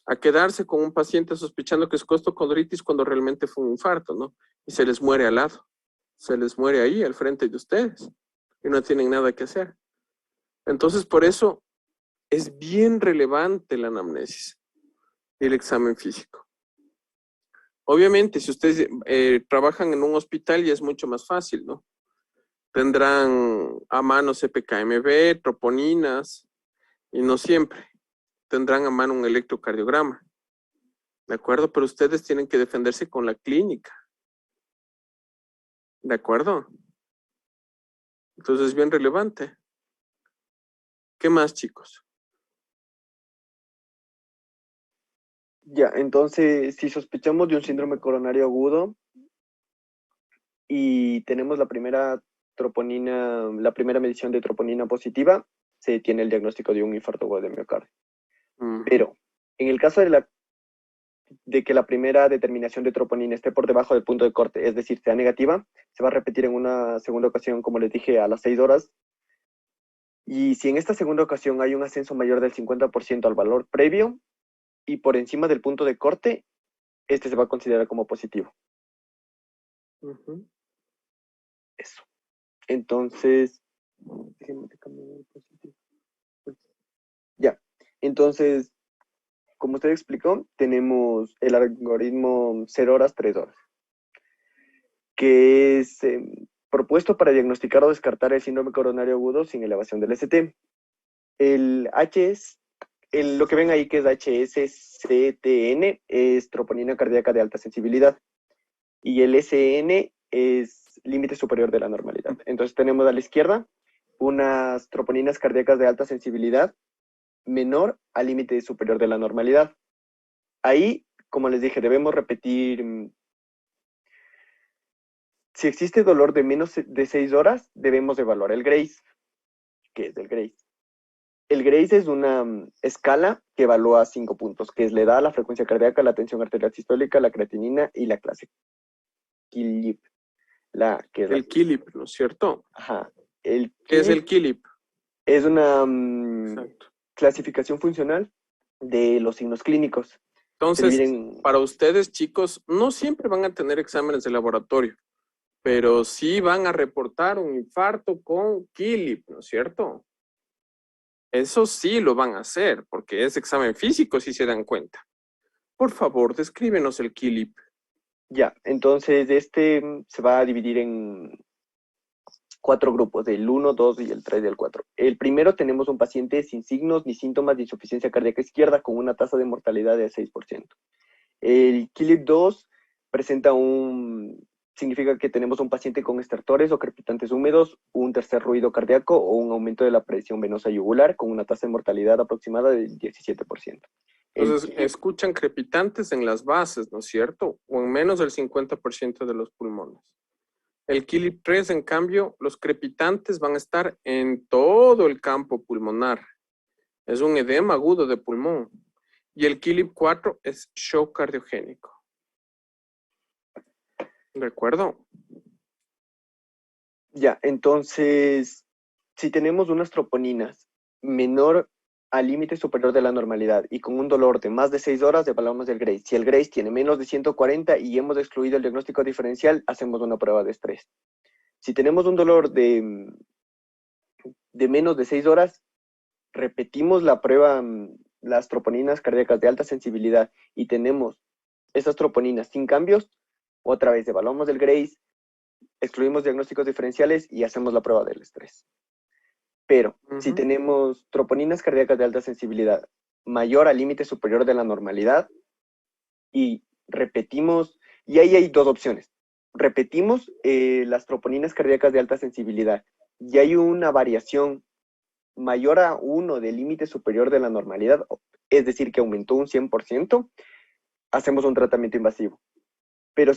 a quedarse con un paciente sospechando que es costocondritis cuando realmente fue un infarto, ¿no? Y se les muere al lado, se les muere ahí al frente de ustedes y no tienen nada que hacer. Entonces, por eso es bien relevante la anamnesis y el examen físico. Obviamente, si ustedes trabajan en un hospital ya es mucho más fácil, ¿no? Tendrán a mano CPKMB, troponinas, y no siempre. Tendrán a mano un electrocardiograma, ¿de acuerdo? Pero ustedes tienen que defenderse con la clínica, ¿de acuerdo? Entonces es bien relevante. ¿Qué más, chicos? Ya, entonces, si sospechamos de un síndrome coronario agudo y tenemos la primera troponina, la primera medición de troponina positiva, se tiene el diagnóstico de un infarto agudo de miocardio. Pero, en el caso de que la primera determinación de troponina esté por debajo del punto de corte, es decir, sea negativa, se va a repetir en una segunda ocasión, como les dije, a las 6 horas. Y si en esta segunda ocasión hay un ascenso mayor del 50% al valor previo y por encima del punto de corte, este se va a considerar como positivo. Eso. Entonces, ya. Entonces, como usted explicó, tenemos el algoritmo 0 horas, 3 horas, que es propuesto para diagnosticar o descartar el síndrome coronario agudo sin elevación del ST. El HS, lo que ven ahí que es HSCTN, es troponina cardíaca de alta sensibilidad. Y el SN es límite superior de la normalidad. Entonces tenemos a la izquierda unas troponinas cardíacas de alta sensibilidad menor al límite superior de la normalidad. Ahí, como les dije, debemos repetir. Si existe dolor de menos de 6 horas, debemos evaluar el GRACE. ¿Qué es el GRACE? El GRACE es una escala que evalúa 5 puntos, que es la edad, la frecuencia cardíaca, la tensión arterial sistólica, la creatinina y la clase KILIP. El KILIP, ¿no es cierto? Ajá. ¿Qué es el KILIP? Es una clasificación funcional de los signos clínicos. Entonces, para ustedes, chicos, no siempre van a tener exámenes de laboratorio, pero sí van a reportar un infarto con KILIP, ¿no es cierto? Eso sí lo van a hacer, porque es examen físico, si se dan cuenta. Por favor, descríbenos el KILIP. Ya, entonces este se va a dividir en 4 grupos, del 1, 2 y el 3 y el 4. El primero tenemos un paciente sin signos ni síntomas de insuficiencia cardíaca izquierda con una tasa de mortalidad de 6%. El KILIP 2 significa que tenemos un paciente con estertores o crepitantes húmedos, un tercer ruido cardíaco o un aumento de la presión venosa yugular con una tasa de mortalidad aproximada del 17%. Entonces, escuchan crepitantes en las bases, ¿no es cierto? O en menos del 50% de los pulmones. El KILIP 3, en cambio, los crepitantes van a estar en todo el campo pulmonar. Es un edema agudo de pulmón. Y el KILIP 4 es shock cardiogénico. ¿De acuerdo? Ya, entonces, si tenemos unas troponinas menor al límite superior de la normalidad y con un dolor de más de 6 horas, evaluamos el GRACE. Si el GRACE tiene menos de 140 y hemos excluido el diagnóstico diferencial, hacemos una prueba de estrés. Si tenemos un dolor de menos de 6 horas, repetimos la prueba, las troponinas cardíacas de alta sensibilidad y tenemos esas troponinas sin cambios, otra vez evaluamos el GRACE, excluimos diagnósticos diferenciales y hacemos la prueba del estrés. Pero si tenemos troponinas cardíacas de alta sensibilidad mayor al límite superior de la normalidad y repetimos, y ahí hay 2 opciones. Repetimos las troponinas cardíacas de alta sensibilidad y hay una variación mayor a 1 del límite superior de la normalidad, es decir, que aumentó un 100%, hacemos un tratamiento invasivo. Pero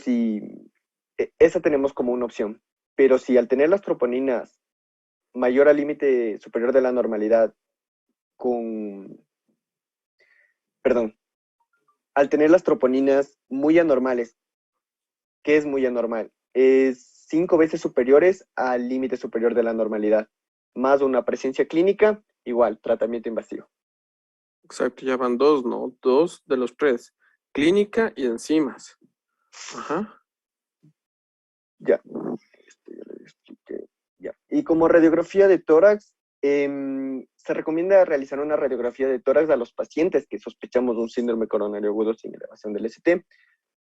esa tenemos como una opción. Pero si al tener las troponinas mayor al límite superior de la normalidad al tener las troponinas muy anormales, ¿qué es muy anormal? Es 5 veces superiores al límite superior de la normalidad, más una presencia clínica, igual, tratamiento invasivo. Exacto, ya van dos, ¿no? Dos de los tres. Clínica y enzimas. Ajá. Ya. Ya lo expliqué. Ya. Y como radiografía de tórax, se recomienda realizar una radiografía de tórax a los pacientes que sospechamos de un síndrome coronario agudo sin elevación del ST,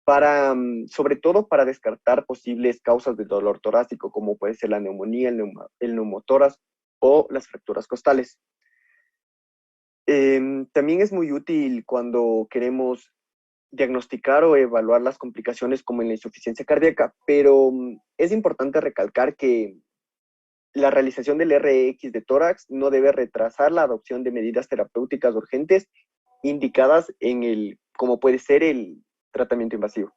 para, sobre todo para descartar posibles causas de dolor torácico, como puede ser la neumonía, el neumotórax o las fracturas costales. También es muy útil cuando queremos diagnosticar o evaluar las complicaciones como en la insuficiencia cardíaca, pero es importante recalcar que la realización del RX de tórax no debe retrasar la adopción de medidas terapéuticas urgentes indicadas como puede ser el tratamiento invasivo.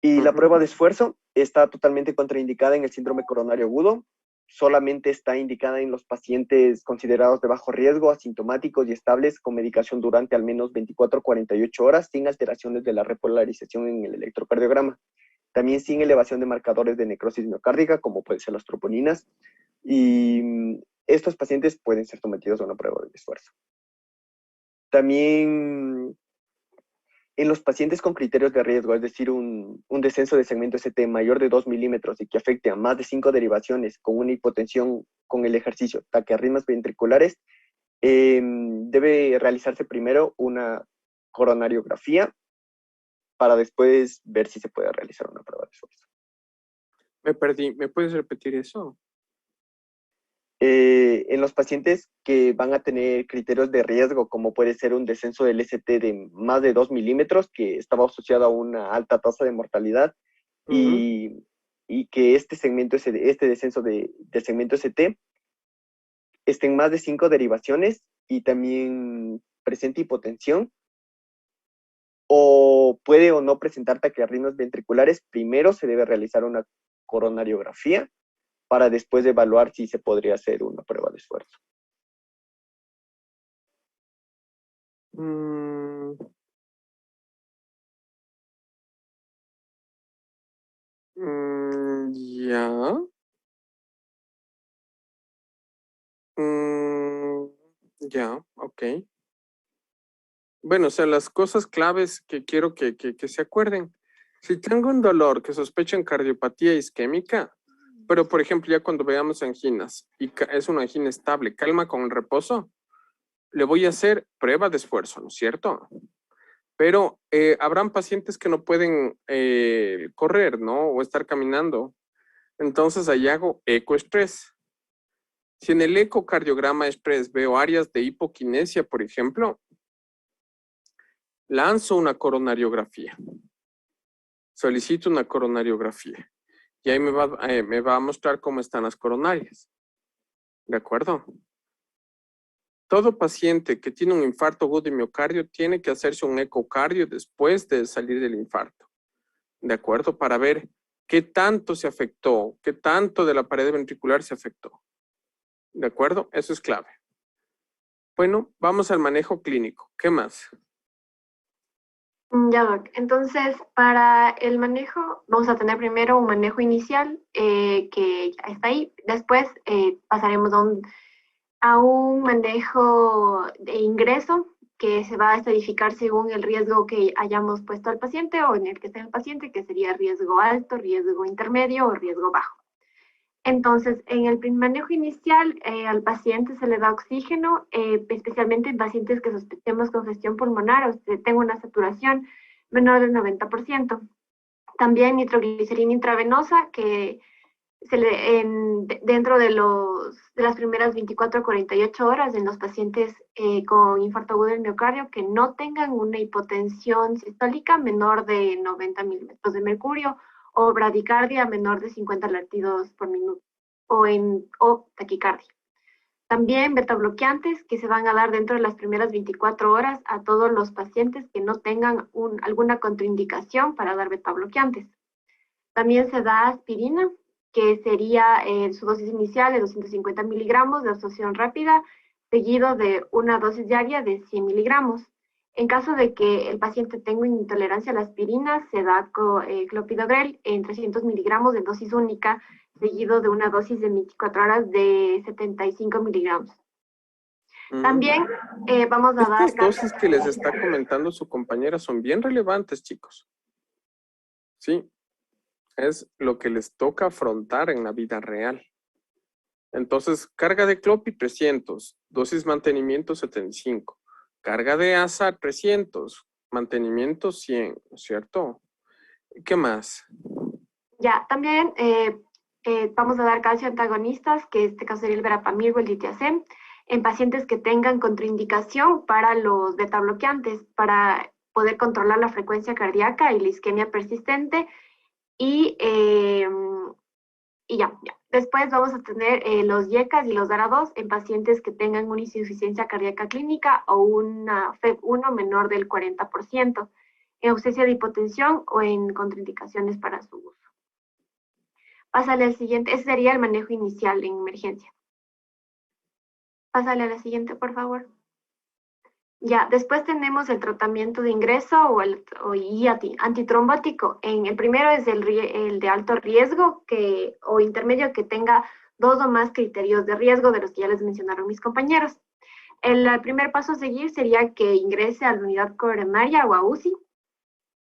Y la prueba de esfuerzo está totalmente contraindicada en el síndrome coronario agudo. Solamente está indicada en los pacientes considerados de bajo riesgo, asintomáticos y estables con medicación durante al menos 24 a 48 horas sin alteraciones de la repolarización en el electrocardiograma. También sin elevación de marcadores de necrosis miocárdica, como pueden ser las troponinas. Y estos pacientes pueden ser sometidos a una prueba de esfuerzo. También en los pacientes con criterios de riesgo, es decir, un descenso de segmento ST mayor de 2 milímetros y que afecte a más de 5 derivaciones con una hipotensión con el ejercicio, taquiarritmias ventriculares, debe realizarse primero una coronariografía para después ver si se puede realizar una prueba de esfuerzo. Me perdí, ¿me puedes repetir eso? En los pacientes que van a tener criterios de riesgo, como puede ser un descenso del ST de más de 2 milímetros, que estaba asociado a una alta tasa de mortalidad, y que este descenso del segmento ST esté en más de 5 derivaciones y también presente hipotensión, o puede o no presentar taquiarritmias ventriculares, primero se debe realizar una coronariografía para después evaluar si se podría hacer una prueba de esfuerzo. Ya. Ya, ok. Bueno, o sea, las cosas claves que quiero que se acuerden. Si tengo un dolor que sospecho en cardiopatía isquémica, pero por ejemplo, ya cuando veamos anginas y es una angina estable, calma con el reposo, le voy a hacer prueba de esfuerzo, ¿no es cierto? Pero habrán pacientes que no pueden correr, ¿no? O estar caminando. Entonces ahí hago ecoestrés. Si en el ecocardiograma express veo áreas de hipoquinesia, por ejemplo, lanzo una coronariografía. Solicito una coronariografía. Y ahí me va a mostrar cómo están las coronarias. ¿De acuerdo? Todo paciente que tiene un infarto agudo de miocardio tiene que hacerse un ecocardio después de salir del infarto. ¿De acuerdo? Para ver qué tanto se afectó, qué tanto de la pared ventricular se afectó. ¿De acuerdo? Eso es clave. Bueno, vamos al manejo clínico. ¿Qué más? Ya, Doc. Entonces, para el manejo, vamos a tener primero un manejo inicial que ya está ahí. Después pasaremos a un manejo de ingreso que se va a estadificar según el riesgo que hayamos puesto al paciente o en el que esté el paciente, que sería riesgo alto, riesgo intermedio o riesgo bajo. Entonces, en el manejo inicial, al paciente se le da oxígeno, especialmente en pacientes que sospechemos congestión pulmonar o que tenga una saturación menor del 90%. También nitroglicerina intravenosa, que dentro de las primeras 24 a 48 horas en los pacientes con infarto agudo del miocardio que no tengan una hipotensión sistólica menor de 90 milímetros de mercurio o bradicardia menor de 50 latidos por minuto o taquicardia. También betabloqueantes que se van a dar dentro de las primeras 24 horas a todos los pacientes que no tengan alguna contraindicación para dar betabloqueantes. También se da aspirina, que sería su dosis inicial de 250 miligramos de absorción rápida seguido de una dosis diaria de 100 miligramos. En caso de que el paciente tenga intolerancia a la aspirina, se da clopidogrel en 300 miligramos de dosis única, seguido de una dosis de 24 horas de 75 miligramos. También vamos a dar... Estas dosis que les está comentando su compañera son bien relevantes, chicos. Sí, es lo que les toca afrontar en la vida real. Entonces, carga de clopi 300, dosis mantenimiento 75. Carga de ASA 300, mantenimiento 100, ¿no es cierto? ¿Qué más? Ya, también vamos a dar calcio antagonistas, que en este caso sería el verapamil o el litiazem, en pacientes que tengan contraindicación para los betabloqueantes, para poder controlar la frecuencia cardíaca y la isquemia persistente. Y ya. Después vamos a tener los YECAS y los DARA2 en pacientes que tengan una insuficiencia cardíaca clínica o una FEV1 menor del 40%, en ausencia de hipotensión o en contraindicaciones para su uso. Pásale al siguiente. Ese sería el manejo inicial en emergencia. Pásale a la siguiente, por favor. Ya, después tenemos el tratamiento de ingreso o antitrombótico. El primero es el de alto riesgo o intermedio que tenga 2 o más criterios de riesgo de los que ya les mencionaron mis compañeros. El primer paso a seguir sería que ingrese a la unidad coronaria o a UCI.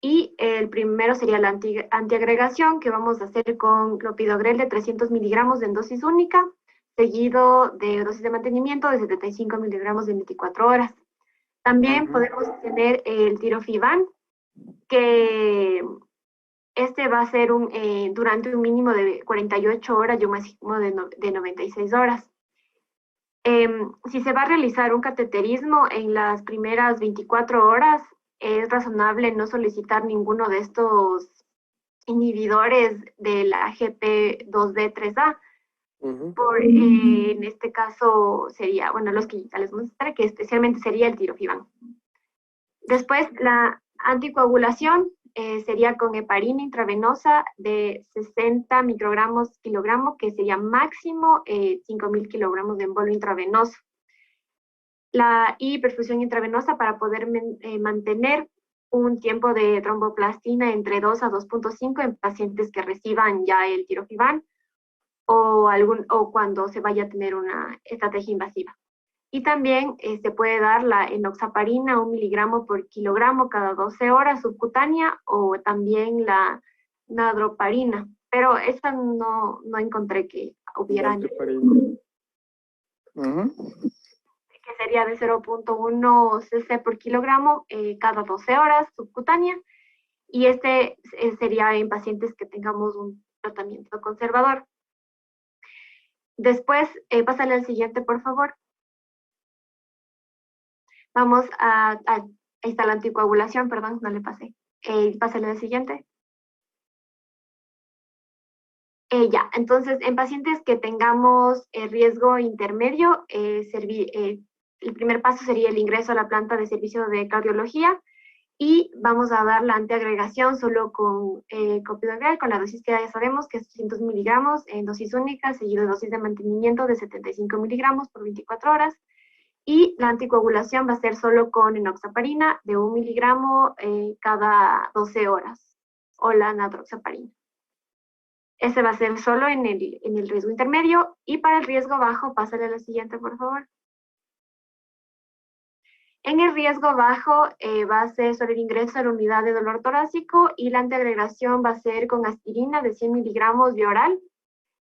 Y el primero sería la antiagregación, que vamos a hacer con clopidogrel de 300 miligramos en dosis única, seguido de dosis de mantenimiento de 75 miligramos en 24 horas. También podemos tener el tirofiban, que este va a ser durante un mínimo de 48 horas y un máximo de 96 horas. Si se va a realizar un cateterismo en las primeras 24 horas, es razonable no solicitar ninguno de estos inhibidores de la GP2B3A. En este caso sería, los que ya les mostré, que especialmente sería el tirofiban. Después, la anticoagulación sería con heparina intravenosa de 60 microgramos kilogramo, que sería máximo 5.000 kilogramos de embolo intravenoso. Y perfusión intravenosa para poder mantener un tiempo de tromboplastina entre 2 a 2.5 en pacientes que reciban ya el tirofiban, o cuando se vaya a tener una estrategia invasiva. Y también se puede dar la enoxaparina, 1 miligramo por kilogramo cada 12 horas subcutánea, o también la nadroparina, pero esta no encontré que hubiera. Que sería de 0.1 cc por kilogramo cada 12 horas subcutánea, y este sería en pacientes que tengamos un tratamiento conservador. Después, pásale al siguiente, por favor. Vamos ahí está la anticoagulación, perdón, no le pasé. Pásale al siguiente. Ya, entonces, en pacientes que tengamos riesgo intermedio, el primer paso sería el ingreso a la planta de servicio de cardiología, y vamos a dar la antiagregación solo con clopidogrel, con la dosis que ya sabemos, que es 300 miligramos en dosis única, seguido de dosis de mantenimiento de 75 miligramos por 24 horas. Y la anticoagulación va a ser solo con enoxaparina de 1 miligramo cada 12 horas, o la natroxaparina. Ese va a ser solo en el riesgo intermedio. Y para el riesgo bajo, pásale a la siguiente, por favor. En el riesgo bajo va a ser solo el ingreso a la unidad de dolor torácico, y la antiagregación va a ser con aspirina de 100 miligramos vía oral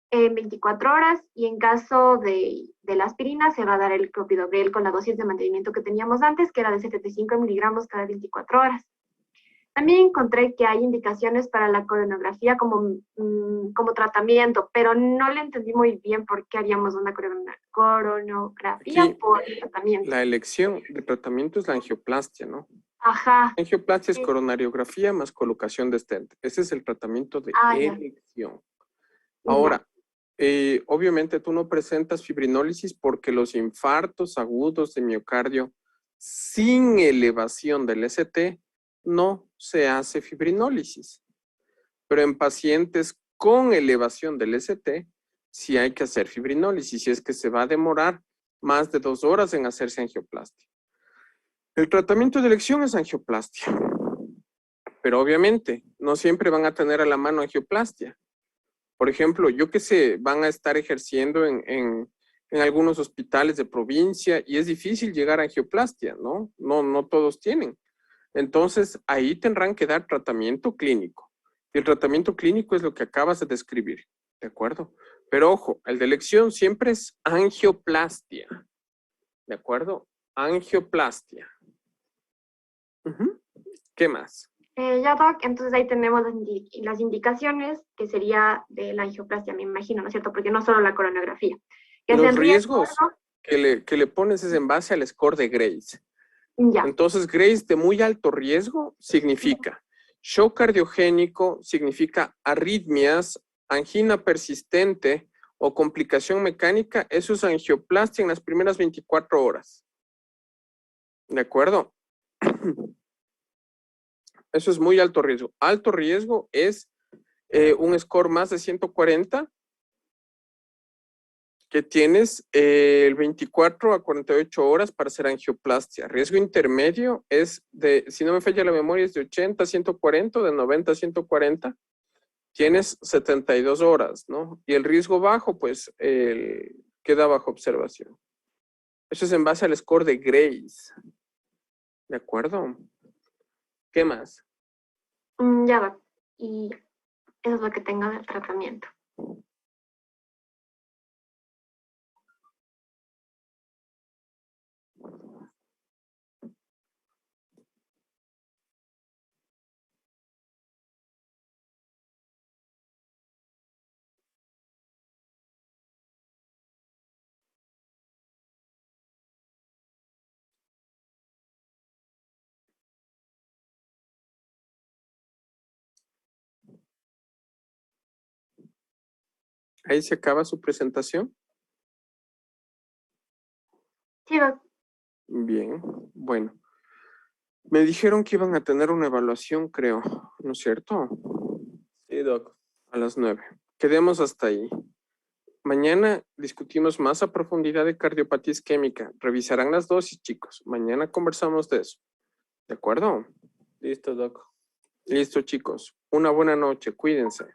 en 24 horas, y en caso de la aspirina se va a dar el clopidogrel con la dosis de mantenimiento que teníamos antes, que era de 75 miligramos cada 24 horas. También encontré que hay indicaciones para la coronografía como tratamiento, pero no le entendí muy bien por qué haríamos una coronografía Aquí, por tratamiento. La elección de tratamiento es la angioplastia, ¿no? Ajá. La angioplastia es coronariografía más colocación de stent. Ese es el tratamiento de elección. Ahora, obviamente tú no presentas fibrinólisis porque los infartos agudos de miocardio sin elevación del ST no se hace fibrinólisis. Pero en pacientes con elevación del ST sí hay que hacer fibrinólisis, y es que se va a demorar más de 2 horas en hacerse angioplastia. El tratamiento de elección es angioplastia. Pero obviamente, no siempre van a tener a la mano angioplastia. Por ejemplo, yo que sé, van a estar ejerciendo en algunos hospitales de provincia y es difícil llegar a angioplastia, ¿no? No todos tienen. Entonces, ahí tendrán que dar tratamiento clínico. Y el tratamiento clínico es lo que acabas de describir, ¿de acuerdo? Pero ojo, el de elección siempre es angioplastia, ¿de acuerdo? Angioplastia. ¿Qué más? Ya, Doc, entonces ahí tenemos las indicaciones, que sería de la angioplastia, me imagino, ¿no es cierto? Porque no solo la coronografía. Que Los es en riesgos riesgo, que le pones es en base al score de Grace. ya. Entonces, Grace de muy alto riesgo significa shock cardiogénico, significa arritmias, angina persistente o complicación mecánica. Eso es angioplastia en las primeras 24 horas. ¿De acuerdo? Eso es muy alto riesgo. Alto riesgo es un score más de 140 que tienes el 24 a 48 horas para hacer angioplastia. Riesgo intermedio es de, si no me falla la memoria, es de 80 a 140, de 90 a 140. Tienes 72 horas, ¿no? Y el riesgo bajo, pues, queda bajo observación. Eso es en base al score de Grace. ¿De acuerdo? ¿Qué más? Ya, Doc. Y eso es lo que tengo del tratamiento. Ahí se acaba su presentación. Sí, Doc. Bien, bueno. Me dijeron que iban a tener una evaluación, creo, ¿no es cierto? Sí, Doc. A las 9. Quedemos hasta ahí. Mañana discutimos más a profundidad de cardiopatía isquémica. Revisarán las dosis, chicos. Mañana conversamos de eso. ¿De acuerdo? Listo, Doc. Listo, chicos. Una buena noche. Cuídense.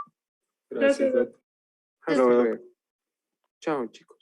Gracias, Doc. Hasta luego. Chao, chicos.